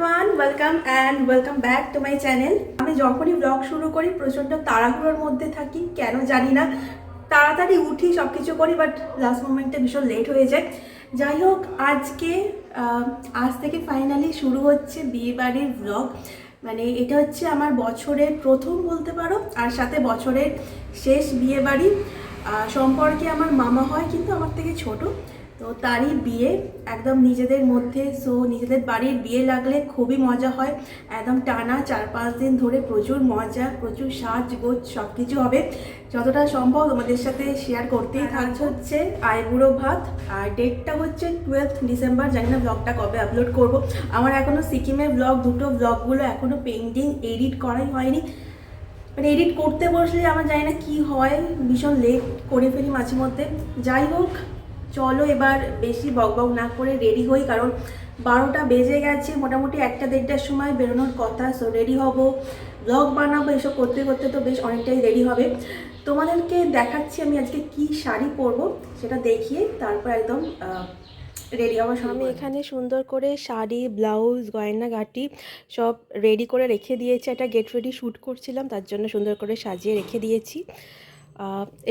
Everyone, welcome back to my channel. আমি যখনই blog শুরু করি প্রচণ্ড তাড়াহুড়োর মধ্যে থাকি, কেন জানি না। তাড়াতাড়ি উঠি, সব কিছু করি, বাট লাস্ট মোমেন্টে ভীষণ লেট হয়ে যায়। যাই হোক, আজ থেকে ফাইনালি শুরু হচ্ছে বিয়েবাড়ির ব্লগ। মানে এটা হচ্ছে আমার বছরের প্রথম বলতে পারো, আর সাথে বছরের শেষ বিয়েবাড়ি। সম্পর্কে আমার মামা হয়, কিন্তু আমার থেকে ছোট। তো তারই বিয়ে একদম নিজেদের মধ্যে। সো নিজেদের বাড়ির বিয়ে লাগলে খুবই মজা হয়। একদম টানা 4-5 দিন ধরে প্রচুর মজা, প্রচুর সাজগোজ সব কিছু হবে। যতটা সম্ভব তোমাদের সাথে শেয়ার করতেই থাকছে। হচ্ছে আইবুড়ো ভাত, আর ডেটটা হচ্ছে 12 ডিসেম্বর। জানি না ব্লগটা কবে আপলোড করব। আমার এখনও সিকিমের দুটো ব্লগগুলো এখনও পেন্ডিং, এডিট করাই হয়নি। মানে এডিট করতে বসলে আমার জানি না কী হয়, ভীষণ লেট করে ফেলি মাঝে মধ্যে। যাই হোক, চলো এবার বেশি বকবক না করে রেডি হই, কারণ 12টা বেজে গেছে। মোটামুটি 1-1:30টার সময় বেরোনোর কথা। সো রেডি হব, ব্লগ বানাবো, এসব করতে করতে তো বেশ অনেকটাই দেরি হবে। তোমাদেরকে দেখাচ্ছি আমি আজকে কি শাড়ি পরবো, সেটা দেখিয়ে তারপর একদম রেডি হওয়া। আমি এখানে সুন্দর করে শাড়ি, ব্লাউজ, গয়নাগাটি সব রেডি করে রেখে দিয়েছি। একটা গেট রেডি শ্যুট করছিলাম, তার জন্য সুন্দর করে সাজিয়ে রেখে দিয়েছি।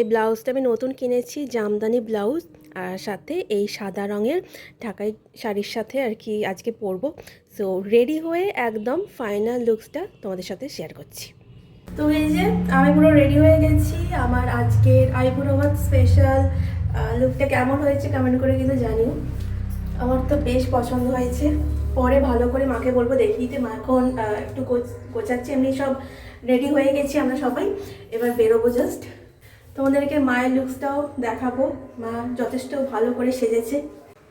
এই ব্লাউজটা আমি নতুন কিনেছি, জামদানি ব্লাউজ, আর সাথে এই সাদা রঙের ঢাকাই শাড়ির সাথে আর কি আজকে পরবো। সো রেডি হয়ে একদম ফাইনাল লুকসটা তোমাদের সাথে শেয়ার করছি। তো এই যে আমি পুরো রেডি হয়ে গেছি। আমার আজকের আইবুড়ো ভাত স্পেশাল লুকটা কেমন হয়েছে কমেন্ট করে কিন্তু জানিও। আমার তো বেশ পছন্দ হয়েছে। পরে ভালো করে মাকে বলবো দেখিয়ে। মা এখন একটু গোছাচ্ছে, এমনি সব রেডি হয়ে গেছি আমরা সবাই। এবার বেরোবো জাস্ট। তোমাদেরকে মায়ের লুকসটাও দেখাবো। মা যথেষ্ট ভালো করে সেজেছে।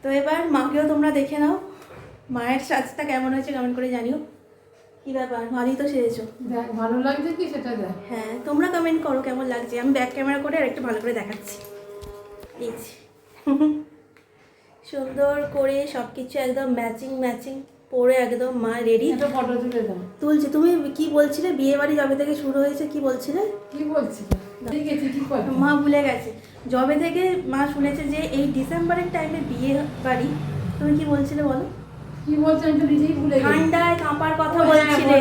তো এবার মাকেও তোমরা দেখে নাও, মায়ের সাজটা কেমন হয়েছে কমেন্ট করে জানিও। কি ব্যাপার, ভালোই তো সেজেছো। দেখ ভালো লাগছে কি সেটা দেখ। হ্যাঁ, তোমরা কমেন্ট করো কেমন লাগছে। আমি ব্যাক ক্যামেরা করে আর একটু ভালো করে দেখাচ্ছি। এই যে সুন্দর করে সব কিছু একদম ম্যাচিং পরে একদম মা রেডি। একটা ফটো তুলে দাও। তুলছি। তুমি কি বলছিলে, বিয়ে বাড়ি যবে থেকে শুরু হয়েছে কি বলছিলে? কি বলছিস? ঠিক আছে, কি করব? মা ভুলে গেছে। যবে থেকে মা শুনেছে যে এই ডিসেম্বরের টাইমে বিয়ে বাড়ি, তুমি কি বলছিলে বলো? কি বলছেন তো নিজেই ভুলে গেছি। ঠান্ডায় কাঁপার কথা বলছিলে।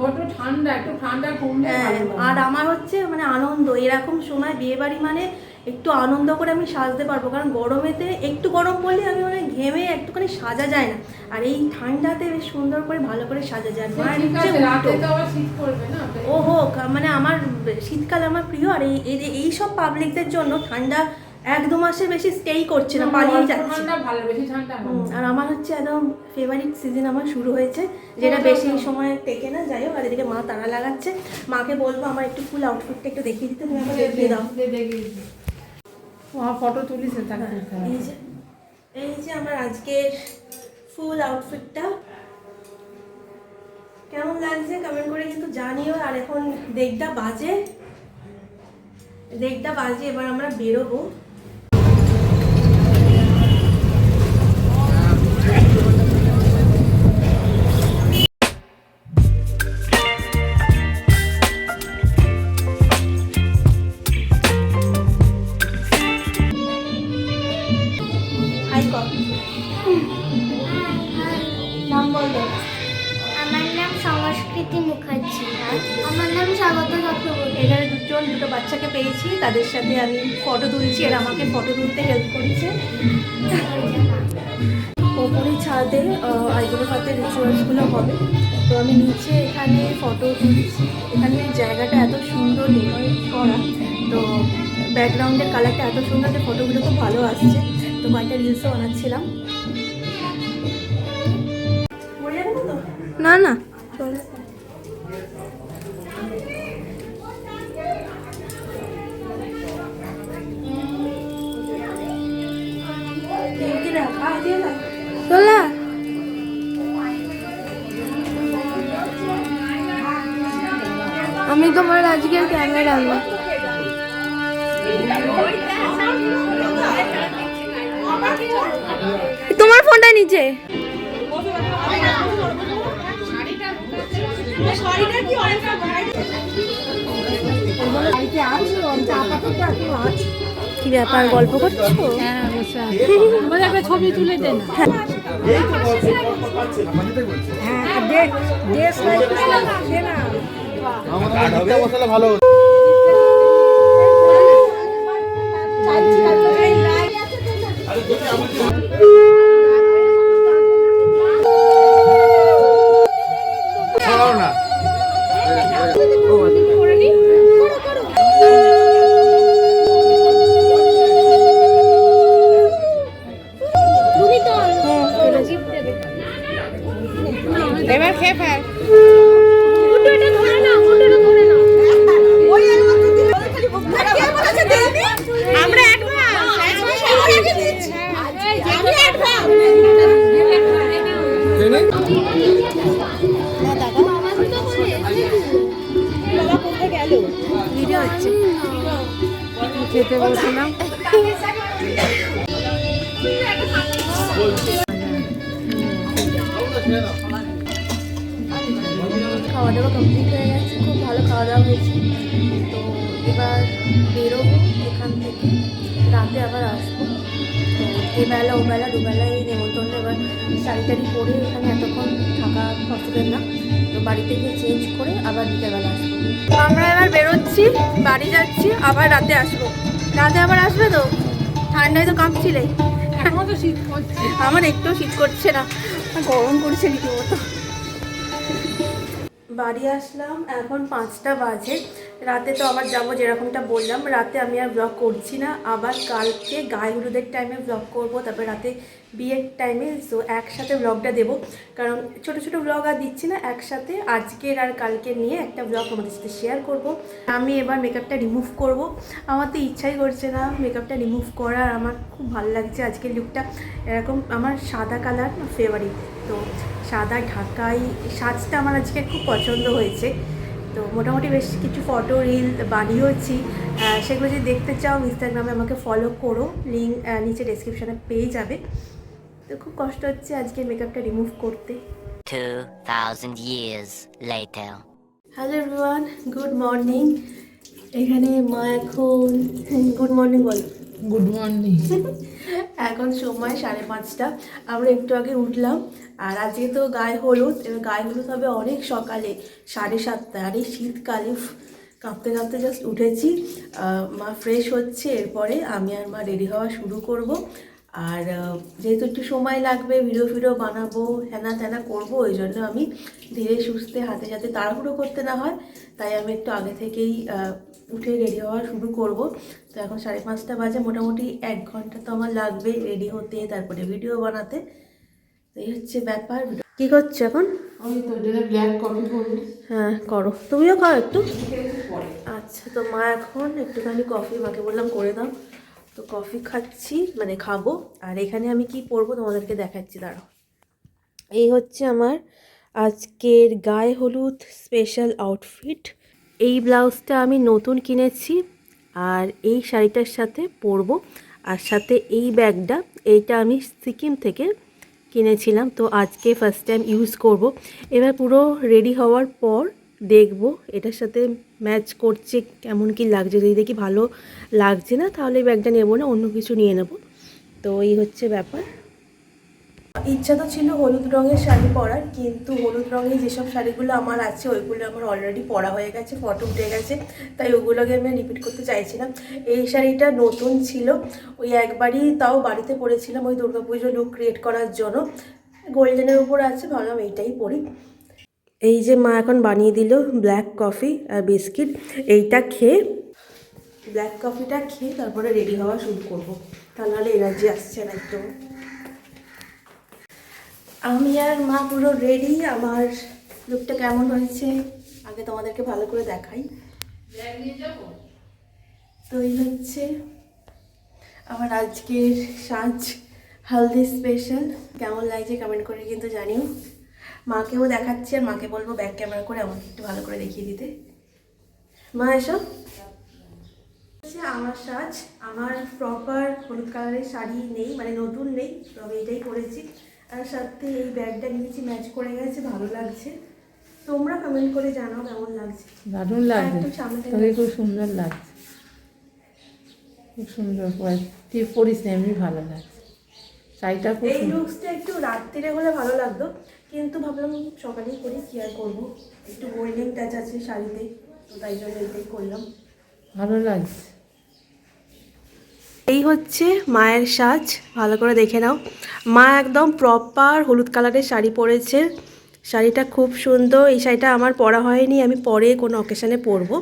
বড় ঠান্ডা, একটু ঠান্ডা কমলে ভালো লাগে। আর আমার হচ্ছে মানে আনন্দ, এরকম সময় বিয়ে বাড়ি মানে একটু আনন্দ করে আমি সাজতে পারবো। কারণ গরমেতে একটু গরম পড়লে আমি মানে ঘেমে একটুখানি সাজা যায় না, আর এই ঠান্ডাতে বেশ সুন্দর করে ভালো করে সাজা যায়। ঠিক আছে, রাতে তো আবার শীত পড়বে না। ও হোক, মানে আমার শীতকাল আমার প্রিয়। আর এই সব পাবলিকদের জন্য ঠান্ডা 1-2 মাসের বেশি স্টেই করছে না, পালিয়ে যাচ্ছে। ঠান্ডা ভালো, বেশি ঠান্ডা ভালো। আর আমার হচ্ছে একদম ফেভারিট সিজন আমার শুরু হয়েছে, যেটা বেশি সময় টেকে না। যাই হোক, আর এদিকে মা তাড়া লাগাচ্ছে। মাকে বলবো আমার একটু ফুল আউটফিটটা একটু দেখিয়ে দিতে, তুমি আমাকে দেখিয়ে দাও। ফটো তুলিস। এই যে আমার আজকের ফুল আউটফিটটা কেমন লাগছে কমেন্ট করে কিন্তু জানিও। আর এখন 1:30 বাজে, এবার আমরা বেরোবো। নাম বলো। আমার নাম সংস্কৃতি মুখার্জি। আমার নাম স্বাগত চক্রবর্তী। এখানে দুটো বাচ্চাকে পেয়েছি, তাদের সাথে আমি ফটো তুলছি। আর আমাকে ফটো তুলতে হেল্প করেছে। ওপরে ছাদে আইবুড়ো ভাতের রিচুয়ালসগুলো হবে, তো আমি নিচে এখানে ফটো তুলছি। এখানে জায়গাটা এত সুন্দর ডেকোরেট করা, তো ব্যাকগ্রাউন্ডের কালারটা এত সুন্দর যে ফটোগুলো খুব ভালো আসছে। তো কয়েকটা রিলসও বানাচ্ছিলাম। না না চল। চলা আমি তোমার আজকের ক্যামেরাম্যান। তোমার ফোনটা নিচে। কি ব্যাপার, গল্প করছো? হ্যাঁ, একটা ছবি তুলে দেন। ভালো না এবার খেয়ে ফেল। আমরা খেতে বলছিলাম খাওয়া দাওয়া কমপ্লিট হয়ে গেছে, খুব ভালো খাওয়া দাওয়া হয়েছে। তো এবার বেরোবো এখান থেকে, রাতে আবার আসবো। তো এবেলা ওবেলা দুবেলা এই নেমন্তন্ন, এবার শাড়ি টাড়ি পরে এখানে এতক্ষণ থাকা পসিবল না, তো বাড়িতে গিয়ে চেঞ্জ করে আবার বিকেলবেলা আসবো। আমরা এবার বেরোচ্ছি, বাড়ি যাচ্ছি, আবার রাতে আসবো। রাতে আবার আসবে তো? ঠান্ডায় তো কাঁপছিলে। এখনো তো শীত করছে। আমার একটু শীত করছে না, গরম করছে রীতিমতো। বাড়ি আসলাম, এখন 5টা বাজে। রাতে তো আবার যাবো, যেরকমটা বললাম রাতে আমি আর ব্লগ করছি না, আবার কালকে গায়ে হলুদের টাইমে ব্লগ করব, তারপরে রাতে বিয়ের টাইমে। তো একসাথে ব্লগটা দেবো, কারণ ছোটো ছোটো ব্লগ আর দিচ্ছি না, একসাথে আজকের আর কালকে নিয়ে একটা ব্লগ আমাদের সাথে শেয়ার করব। আমি এবার মেকআপটা রিমুভ করব, আমার তো ইচ্ছাই করছে না মেকআপটা রিমুভ করার। আমার খুব ভালো লাগছে আজকের লুকটা, এরকম আমার সাদা কালার ফেভারিট, তো সাদা ঢাকাই সাজটা আমার আজকে খুব পছন্দ হয়েছে। তো মোটামুটি বেশ কিছু ফটো রিল বানিয়েওছি, সেগুলো যদি দেখতে চাও ইনস্টাগ্রামে আমাকে ফলো করো, লিঙ্ক নিচে ডেসক্রিপশানে পেয়ে যাবে। তো খুব কষ্ট হচ্ছে আজকে মেকআপটা রিমুভ করতে। 2000 years later. Hello everyone, good morning. এখানে মা এখন গুড মর্নিং বলো। Good morning. এখন সময় 5:30, আমরা একটু আগে উঠলাম। আর আজকে তো গায়ে হলুদ, এবার গায়ে হলুদ হবে অনেক সকালে 7:30। আর এই শীতকালে কাঁপতে কাঁপতে জাস্ট উঠেছি। মা ফ্রেশ হচ্ছে, এরপরে আমি আর মা রেডি হওয়া শুরু করব। আর যেহেতু একটু সময় লাগবে, ভিডিও বানাবো, হ্যানা ত্যানা করবো, ওই জন্য আমি ধীরে সুস্থে হাতে যাতে তাড়াহুড়ো করতে না হয়, তাই আমি একটু আগে থেকেই উঠে রেডি হওয়া শুরু করব। তো এখন 5:30 বাজে, মোটামুটি 1 ঘন্টা তো আমার লাগবে রেডি হতে, তারপরে ভিডিও বানাতে। তো এই হচ্ছে ব্যাপার। কী করছো এখন? আমি তো ব্ল্যাক কফি করবো। হ্যাঁ করো, তুমিও খাও একটু। আচ্ছা, তো মা এখন একটুখানি কফি, মাকে বললাম করে দাও, তো কফি খাচ্ছি, মানে খাবো। আর এখানে আমি কি পরবো তোমাদেরকে দেখাচ্ছি, দাঁড়াও। এই হচ্ছে আমার আজকের গায়ে হলুদ স্পেশাল আউটফিট। এই ব্লাউজটা আমি নতুন কিনেছি, আর এই শাড়িটার সাথে পরবো, আর সাথে এই ব্যাগটা, এইটা আমি সিকিম থেকে কিনেছিলাম। তো আজকে ফার্স্ট টাইম ইউজ করব। এবার পুরো রেডি হওয়ার পর দেখব এটার সাথে ম্যাচ করছে, কেমন কি লাগছে। যদি দেখি ভালো লাগছে না, তাহলে এই ব্যাগটা নেবো না, অন্য কিছু নিয়ে নেব। তো এই হচ্ছে ব্যাপার। ইচ্ছা তো ছিল হলুদ রঙের শাড়ি পরার, কিন্তু হলুদ রঙের যেসব শাড়িগুলো আমার আছে ওইগুলো আমার অলরেডি পরা হয়ে গেছে, ফটো উঠে গেছে, তাই ওগুলোকে আমি রিপিট করতে চাইছিলাম। এই শাড়িটা নতুন ছিল, ওই একবারই তাও বাড়িতে পরেছিলাম ওই দুর্গাপুজো লুক ক্রিয়েট করার জন্য, গোল্ডেনের উপর আছে, ভাবলাম এইটাই পরি। এই যে মা এখন বানিয়ে দিল ব্ল্যাক কফি আর বিস্কিট, এইটা খেয়ে, ব্ল্যাক কফিটা খেয়ে তারপরে রেডি হওয়া শুরু করবো, তা নাহলে এনার্জি আসছে না একটু। আমি আর মা পুরো রেডি। আমার লুকটা কেমন হয়েছে আগে তোমাদেরকে ভালো করে দেখাই। তো এই হচ্ছে আমার আজকের সাজ, হলদি স্পেশাল। কেমন লাগছে কমেন্ট করে কিন্তু জানিও। মাকেও দেখাচ্ছি, আর মাকে বলবো ব্যাক ক্যামেরা করে আমাকে একটু ভালো করে দেখিয়ে দিতে। মা এসব আমার সাজ, আমার প্রপার হলুদ কালারের শাড়ি নেই, মানে নতুন নেই, তবে এটাই পরেছি। আর সাথে এই ব্যাগটা নিয়েছি, ম্যাচ করে গেছে, ভালো লাগছে। তোমরা কমেন্ট করে জানাও কেমন লাগছে। দারুণ লাগছে, তোকে খুব সুন্দর লাগছে, খুব সুন্দর পরে তুই পরিস না, এমনি ভালো লাগছে। শাড়িটা খুব এই সুন্দর। লুকসটা একটু রাত্রিরে হলে ভালো লাগতো, কিন্তু ভাবলাম সকালেই করি, কি আর করবো, একটু গোল্ডেন টাচ আছে শাড়িতে, তো তাই জন্য এটাই করলাম। ভালো লাগছে। এই হচ্ছে মায়ের সাজ, ভালো করে দেখে নাও। মা একদম প্রপার হলুদ কালারের শাড়ি পরেছে, শাড়িটা খুব সুন্দর। এই শাড়িটা আমার পরা হয়নি, আমি পরে কোনো অকেশানে পরবো।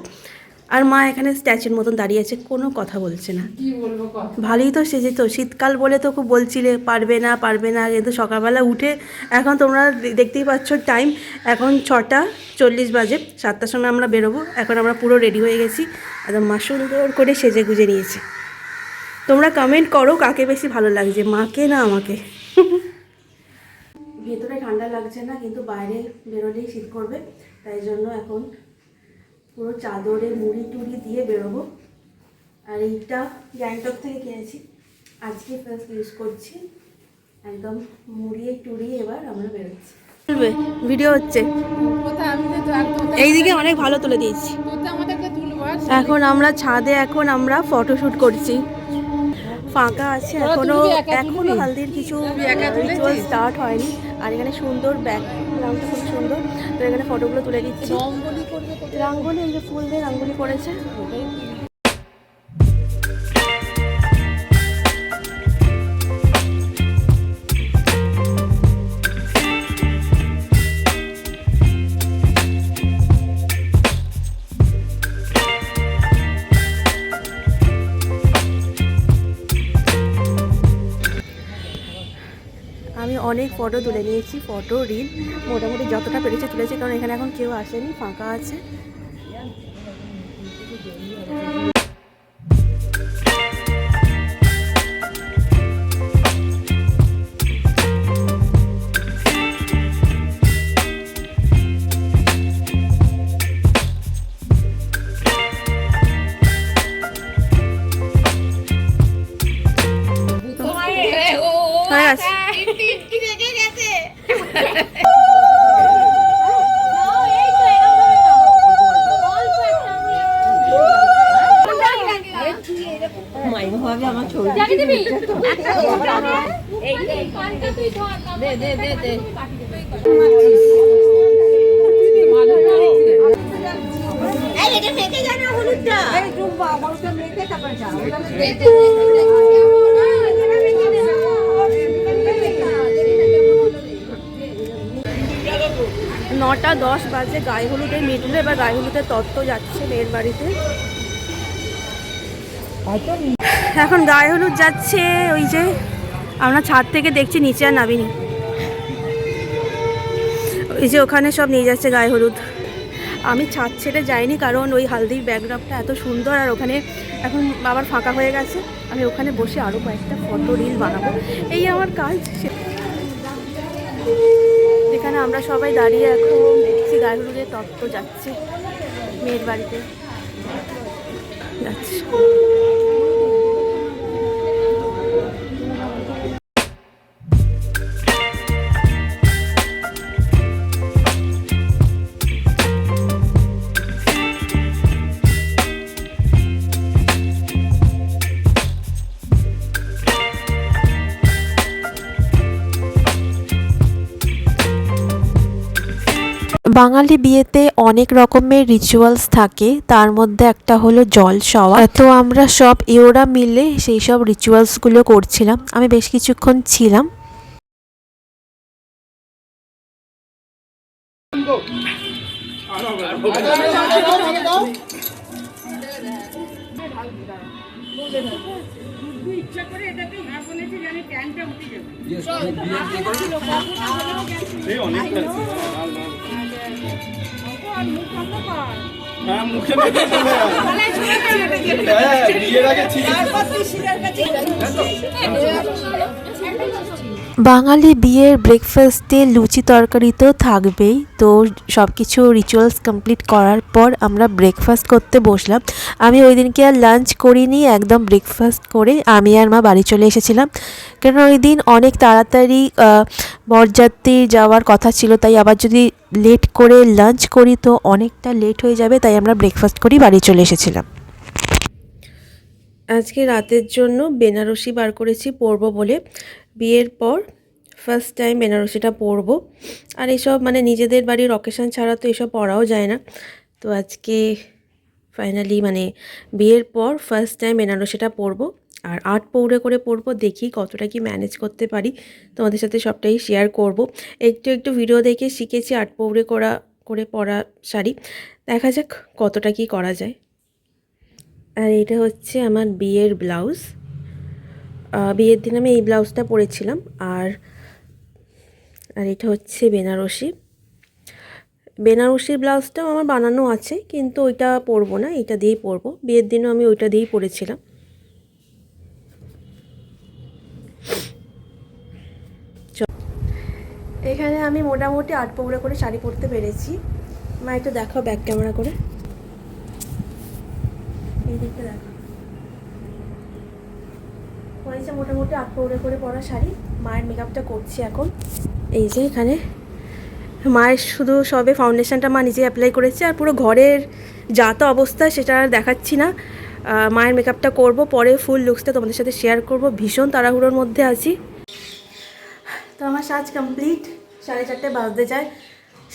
আর মা এখানে স্ট্যাচুর মতন দাঁড়িয়ে আছে, কোনো কথা বলছে না। কি বলবো কথা। ভালোই তো সেজেতো, শীতকাল বলে তো খুব বলছিলে পারবে না পারবে না, কিন্তু সকালবেলা উঠে এখন তোমরা দেখতেই পাচ্ছ টাইম, এখন 6:40 বাজে, 7টার সময় আমরা বেরোবো। এখন আমরা পুরো রেডি হয়ে গেছি, একদম মা সুন্দর করে সেজে গুজে নিয়েছে। তোমরা কমেন্ট করো কাকে বেশি ভালো লাগছে, মাকে না আমাকে। ভেতরে ঠান্ডা লাগছে না, কিন্তু বাইরে বেরোলেই শীত করবে, তাই জন্য এখন পুরো চাদরে মুড়ি টুড়ি দিয়ে বেরোবো। আর এইটা গ্যাংটক থেকে কিনেছি, আজকে ফার্স্ট ইউজ করছি। একদম মুড়িয়ে টুড়িয়ে এবার আমরা বেরোচ্ছি। ভিডিও হচ্ছে, কোথায় আমি তো একদম এইদিকে অনেক ভালো তুলে দিয়েছি। তোতে আমাদেরকে তুলবো আর এখন আমরা ছাদে, এখন আমরা ফটোশ্যুট করছি, ফাঁকা আছে এখনো, এখনো হালদির কিছু রিচুয়াল স্টার্ট হয়নি। আর এখানে সুন্দর ব্যাকগ্রাউন্ডটা খুব সুন্দর, তো এখানে ফটোগুলো তুলে দিচ্ছি। রঙ্গোলি করবে কোথায়? রাঙ্গোলি, এই যে ফুল দিয়ে রাঙ্গোলি করেছে। আমি অনেক ফটো তুলে নিয়েছি, ফটো রিল মোটামুটি যতটা পেরেছি তুলেছি, কারণ এখানে এখন কেউ আসেনি, ফাঁকা আছে। হয়ে গেছে। নটা 10 বাজে, গায়ে হলুদের মিটলে এবার গায়ে হলুদের তত্ত্ব যাচ্ছে মেয়ের বাড়িতে। এখন গায়ে হলুদ যাচ্ছে, ওই যে আমরা ছাদ থেকে দেখছি, নিচে আর নামিনি। ওই যে ওখানে সব নিয়ে যাচ্ছে গায়ে হলুদ। আমি ছাদ ছেড়ে যাইনি, কারণ ওই হালদির ব্যাকগ্রাউন্ডটা এত সুন্দর, আর ওখানে এখন আবার ফাঁকা হয়ে গেছে। আমি ওখানে বসে আরও কয়েকটা ফটো রিল বানাবো, এই আমার কাজ। এখানে আমরা সবাই দাঁড়িয়ে এখন দেখছি গায়ে হলুদের তত্ত্ব যাচ্ছে মেয়ের বাড়িতে যাচ্ছে। বাঙালি বিয়েতে অনেক রকমের রিচুয়ালস থাকে, তার মধ্যে একটা হলো জল সওয়া। তো আমরা সব এওরা মিলে সেই সব রিচুয়ালসগুলো করছিলাম, আমি বেশ কিছুক্ষণ ছিলাম। বাঙালি বিয়ের ব্রেকফাস্টে লুচি তরকারি তো থাকবেই। তো সব কিছু রিচুয়ালস কমপ্লিট করার পর আমরা ব্রেকফাস্ট করতে বসলাম। আমি ওই দিনকে আর লাঞ্চ করিনি, একদম ব্রেকফাস্ট করে আমি আর মা বাড়ি চলে এসেছিলাম, কারণ ওই দিন অনেক তাড়াতাড়ি বরযাত্রী যাওয়ার কথা ছিল, তাই আবার যদি লেট করে লাঞ্চ করি তো অনেকটা লেট হয়ে যাবে, তাই আমরা ব্রেকফাস্ট করেই বাড়ি চলে এসেছিলাম। আজকে রাতের জন্য বেনারসি বার করেছি পরবো বলে। বিয়ের পর ফার্স্ট টাইম বেনারসিটা পরবো। আর এইসব মানে নিজেদের বাড়ির অকেশন ছাড়া তো এসব পরাও যায় না। তো আজকে ফাইনালি মানে বিয়ের পর ফার্স্ট টাইম বেনারসিটা পরবো। আর 8 পৌরে করে পরবো, দেখি কতটা কি ম্যানেজ করতে পারি। তোমাদের সাথে সবটাই শেয়ার করব। একটু একটু ভিডিও দেখে শিখেছি 8 পৌরে করে পরা শাড়ি। দেখা যাক কতটা কি করা যায়। আর এটা হচ্ছে আমার বিয়ের ব্লাউজ। বিয়ের দিন আমি এই ব্লাউজটা পরেছিলাম। আর এটা হচ্ছে বেনারসির ব্লাউজটাও আমার বানানো আছে, কিন্তু ওইটা পরবো না, এটা দিয়েই পরবো। বিয়ের দিনও আমি ওইটা দিয়েই পরেছিলাম। এখানে আমি মোটামুটি 8 পৌরে করে শাড়ি পরতে পেরেছি। মা একটু দেখাও ব্যাক ক্যামেরা করে, এই দিকটা দেখো। হয়েছে মোটামুটি 8 পৌরে করে পরা শাড়ি। মায়ের মেকআপটা করছি এখন। এই যে এখানে মায়ের শুধু সবে ফাউন্ডেশনটা মা নিজে অ্যাপ্লাই করেছে, আর পুরো ঘরের যা তো অবস্থা সেটা আর দেখাচ্ছি না। মায়ের মেকআপটা করব, পরে ফুল লুকসটা তোমাদের সাথে শেয়ার করব। ভীষণ তাড়াহুড়োর মধ্যে আছি। তো আমার সাজ কমপ্লিট, 4:30 বাজতে যায়।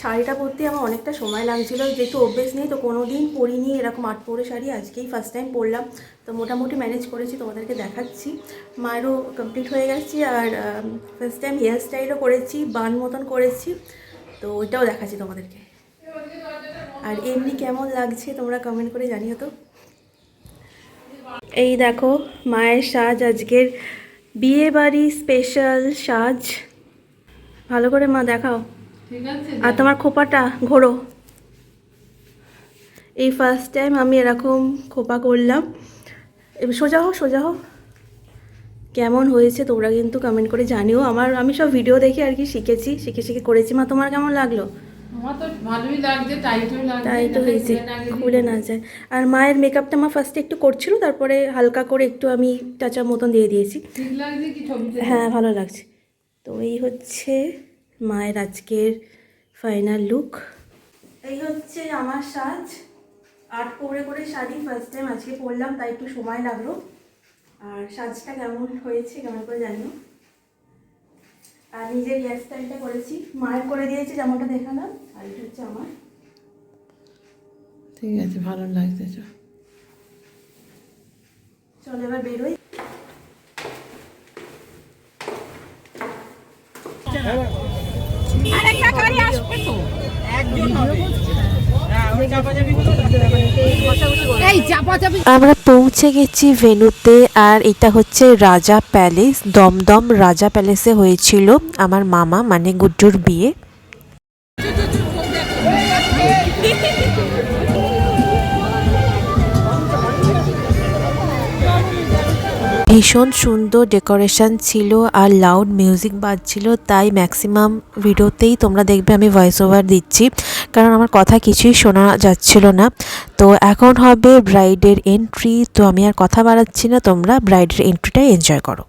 শাড়িটা পরতে আমার অনেকটা সময় লাগছিলো, যেহেতু অভ্যেস নেই, তো কোনো দিন পরিনি এরকম 8 পৌরে শাড়ি। আজকেই ফার্স্ট টাইম পরলাম, তো মোটামুটি ম্যানেজ করেছি, তোমাদেরকে দেখাচ্ছি। মায়েরও কমপ্লিট হয়ে গেছি। আর ফার্স্ট টাইম হেয়ার স্টাইলও করেছি, বান মতন করেছি, তো ওইটাও দেখাচ্ছি তোমাদেরকে। আর এমনি কেমন লাগছে তোমরা কমেন্ট করে জানিও তো। এই দেখো মায়ের সাজ, আজকের বিয়ে বাড়ি স্পেশাল সাজ। ভালো করে মা দেখাও। ঠিক আছে। আর তোমার খোপাটা ঘোরো। এই ফার্স্ট টাইম আমি এরকম খোপা করলাম। এবার সোজা হও। কেমন হয়েছে তোমরা কিন্তু কমেন্ট করে জানিও। আমি সব ভিডিও দেখে আর কি শিখে করেছি। মা তোমার কেমন লাগলো? আমার তো ভালোই লাগছে, টাইটও লাগছে। টাইটও হয়েছে, খুলে না যায়। আর মায়ের মেকআপটা মা ফার্স্টে একটু করছিল, তারপরে হালকা করে একটু আমি টাচা মতন দিয়ে দিয়েছি। ঠিক লাগছে কি ছবিতে? হ্যাঁ ভালো লাগছে। তো এই হচ্ছে মায়ের আজকের ফাইনাল লুক। এই হচ্ছে আমার সাজ। 8 পৌরে করে শাড়ি ফার্স্ট টাইম আজকে পরলাম, তাই একটু সময় লাগলো। আর সাজটা কেমন হয়েছে কেমন করে জানিও। আর নিজের হেয়ার স্টাইলটা করেছি, মায়ের করে দিয়েছি যেমনটা দেখালাম। আর এটা হচ্ছে আমার। ঠিক আছে, ভালো লাগছে। চলো এবার বেরোই। আমরা পৌঁছে গেছি ভেন্যুতে। আর এটা হচ্ছে রাজা প্যালেস, দমদম রাজা প্যালেসে হয়েছিল আমার মামা মানে গুড্ডুর বিয়ে। ভীষণ সুন্দর ডেকোরেশন ছিল আর লাউড মিউজিক বাজছিল, তাই ম্যাক্সিমাম ভিডিওতেই তোমরা দেখবে আমি ভয়েস ওভার দিচ্ছি, কারণ আমার কথা কিছুই শোনা যাচ্ছিল না। তো এখন হবে ব্রাইডের এন্ট্রি, তো আমি আর কথা বাড়াচ্ছি না, তোমরা ব্রাইডের এন্ট্রিটা এনজয় করো।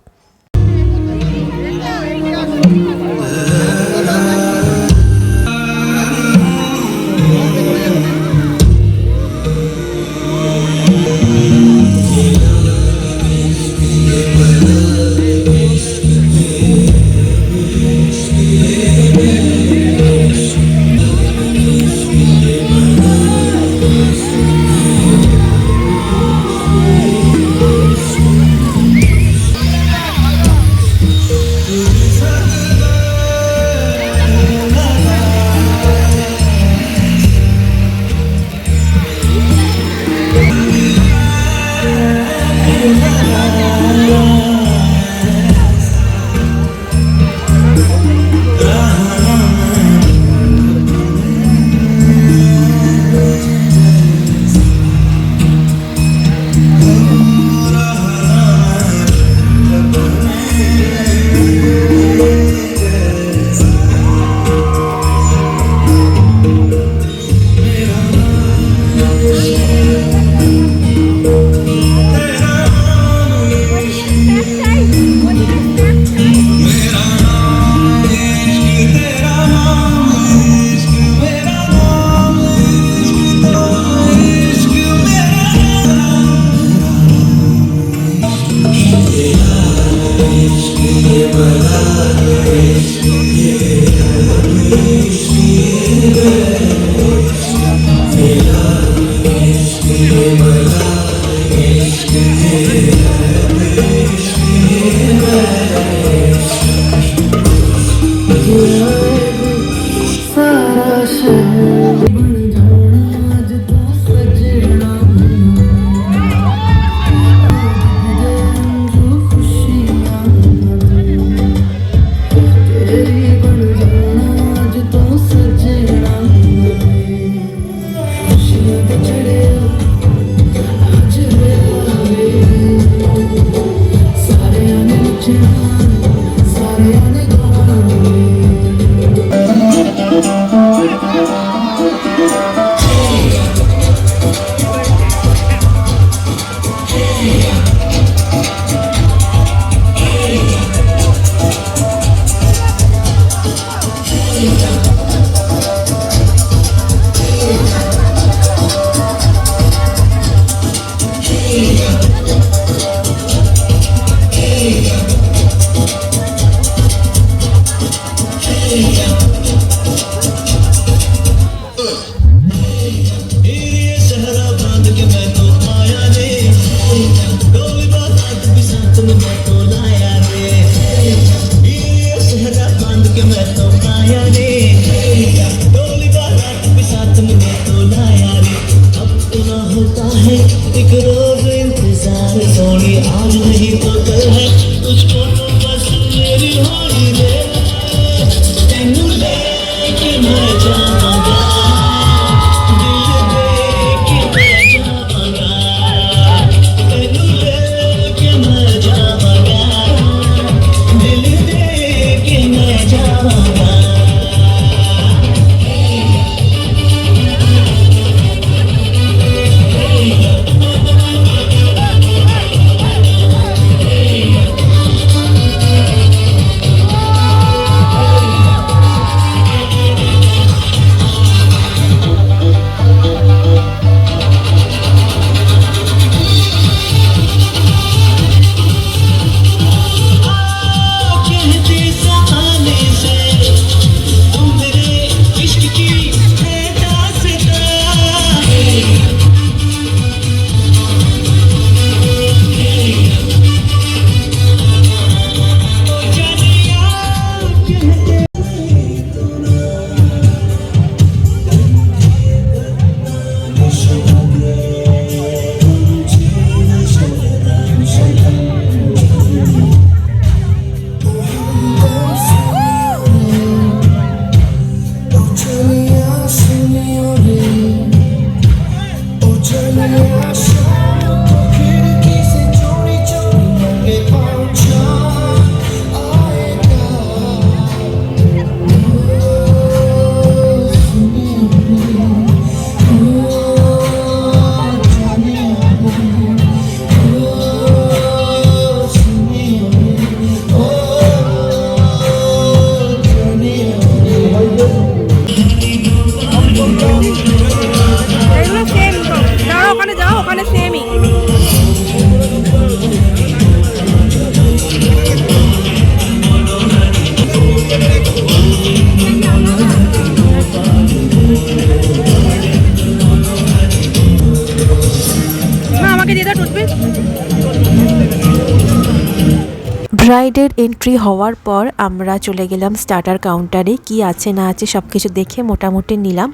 ব্রাইডের এন্ট্রি হওয়ার পর আমরা চলে গেলাম স্টার্টার কাউন্টারে, কি আছে না আছে সব কিছু দেখে মোটামুটি নিলাম।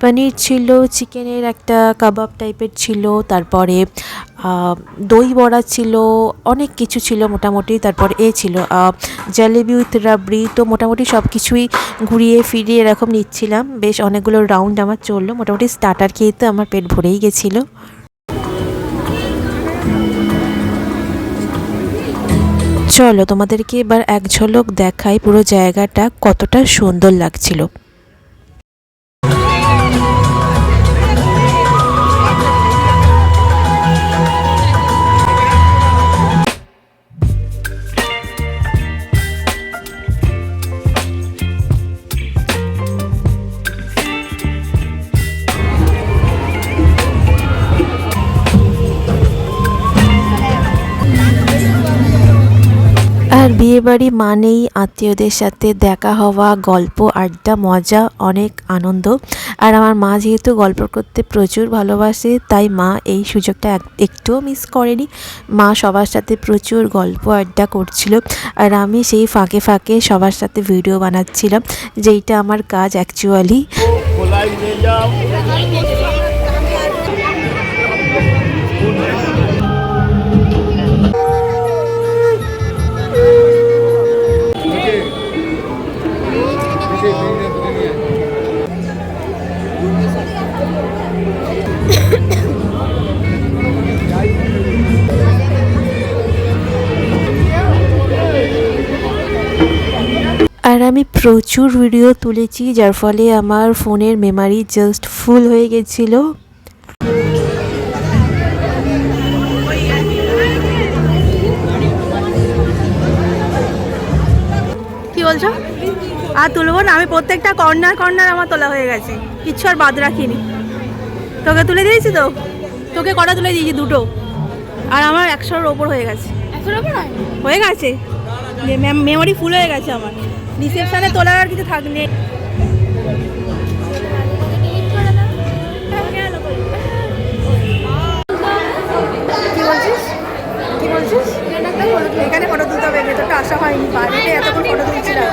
পনির ছিল, চিকেনের একটা কাবাব টাইপের ছিল, তারপরে দই বড়া ছিল, অনেক কিছু ছিল মোটামুটি। তারপর ছিল জলেবি উইথ রাবড়ি। তো মোটামুটি সব কিছুই ঘুরিয়ে ফিরিয়ে এরকম নিচ্ছিলাম। বেশ অনেকগুলো রাউন্ড আমার চললো। মোটামুটি স্টার্টার খেয়ে তো আমার পেট ভরেই গেছিলো। চলো তোমাদেরকে এবার এক ঝলক দেখাই পুরো জায়গাটা কতটা সুন্দর লাগছিল। আর পিসির বাড়ি মানেই আত্মীয়দের সাথে দেখা হওয়া, গল্প, আড্ডা, মজা, অনেক আনন্দ। আর আমার মা যেহেতু গল্প করতে প্রচুর ভালোবাসে, তাই মা এই সুযোগটা একটুও মিস করেনি। মা সবার সাথে প্রচুর গল্প আড্ডা করছিল, আর আমি সেই ফাঁকে ফাঁকে সবার সাথে ভিডিও বানাচ্ছিলাম, যেইটা আমার কাজ অ্যাকচুয়ালি। খোলাই নিয়ে যাও। আর আমি প্রচুর ভিডিও তুলেছি, যার ফলে আমার ফোনের মেমোরি জাস্ট ফুল হয়ে গেছিলো। কি বলছো? আর তুলবো না? আমি প্রত্যেকটা কর্নার কর্নার আমার তোলা হয়ে গেছে, কিচ্ছু আর বাদ রাখিনি। তোকে তুলে দিয়েছি তো? তোকে কটা তুলে দিয়েছি? 2টো। আর আমার 100-এর ওপর হয়ে গেছে। হয়ে গেছে, মেমোরি ফুল হয়ে গেছে আমার। রিসেপশনে তোলার আর কিছু থাকলে। কি বলছিস? কি বলছিস? এখানে ফটো তুলতে হবে, ভেতরটা আসা হয়নি, বাইরে এতক্ষণ ফটো তুলছিলাম।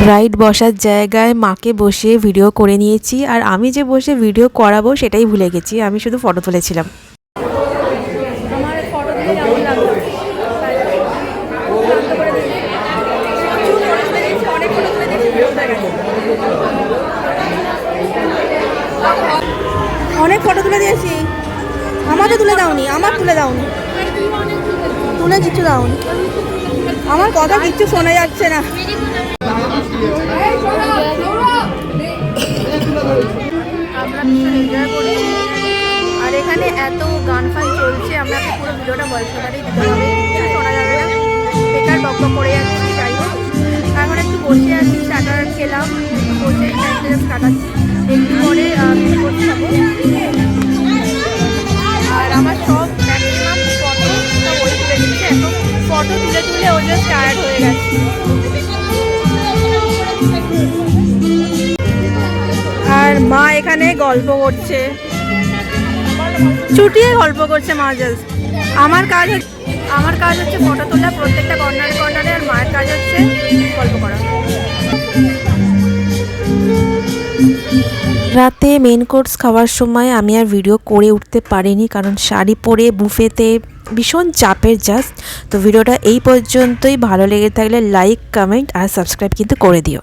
ব্রাইড বসার জায়গায় মাকে বসিয়ে ভিডিও করে নিয়েছি, আর আমি যে বসে ভিডিও করাবো সেটাই ভুলে গেছি, আমি শুধু ফটো তুলেছিলাম। আমার ফটো দিলে কেমন লাগলো? অনেক ফটো তুলে দিয়েছি, অনেক ফটো তুলে দিয়েছি। আমার তো তুলে দাওনি, আমার তুলে দাওনি, তুলে কিচ্ছু দাওনি। আমার কথা কিচ্ছু শোনা যাচ্ছে না। আমরা ভীষণ এনজয় করছি, আর এখানে এত গান ফান চলছে, আমরা পুরো ভিডিওটা ভয়েস ওভারেই দিতে হবে, কিছু শোনা যাবে না, বেকার বকবক করে যাচ্ছি। যাই হোক, এখন একটু বসে আছি, স্টার্টার খেলাম, একটু বসে টাইমটা জাস্ট কাটাচ্ছি, একটু পরে করতে যাবো। আর আমার সব ম্যাক্সিমাম ফটো সব ওই তুলে দিচ্ছে, এখন ফটো তুলে তুলে ও জাস্ট টায়ার্ড হয়ে গেছে। আর মা এখানে গল্প করছে, চুটিয়ে গল্প করছে মা জাস্ট। আমার কাজ হচ্ছে ফটো তোলা প্রত্যেকটা কর্নারে কর্নারে, আর মায়ের কাজ হচ্ছে গল্প করা। রাতে মেন কোর্স খাওয়ার সময় আমি আর ভিডিও করে উঠতে পারিনি, কারণ শাড়ি পরে বুফেতে ভীষণ চাপের জাস্ট। তো ভিডিওটা এই পর্যন্তই, ভালো লেগে থাকলে লাইক, কমেন্ট আর সাবস্ক্রাইব কিন্তু করে দিও।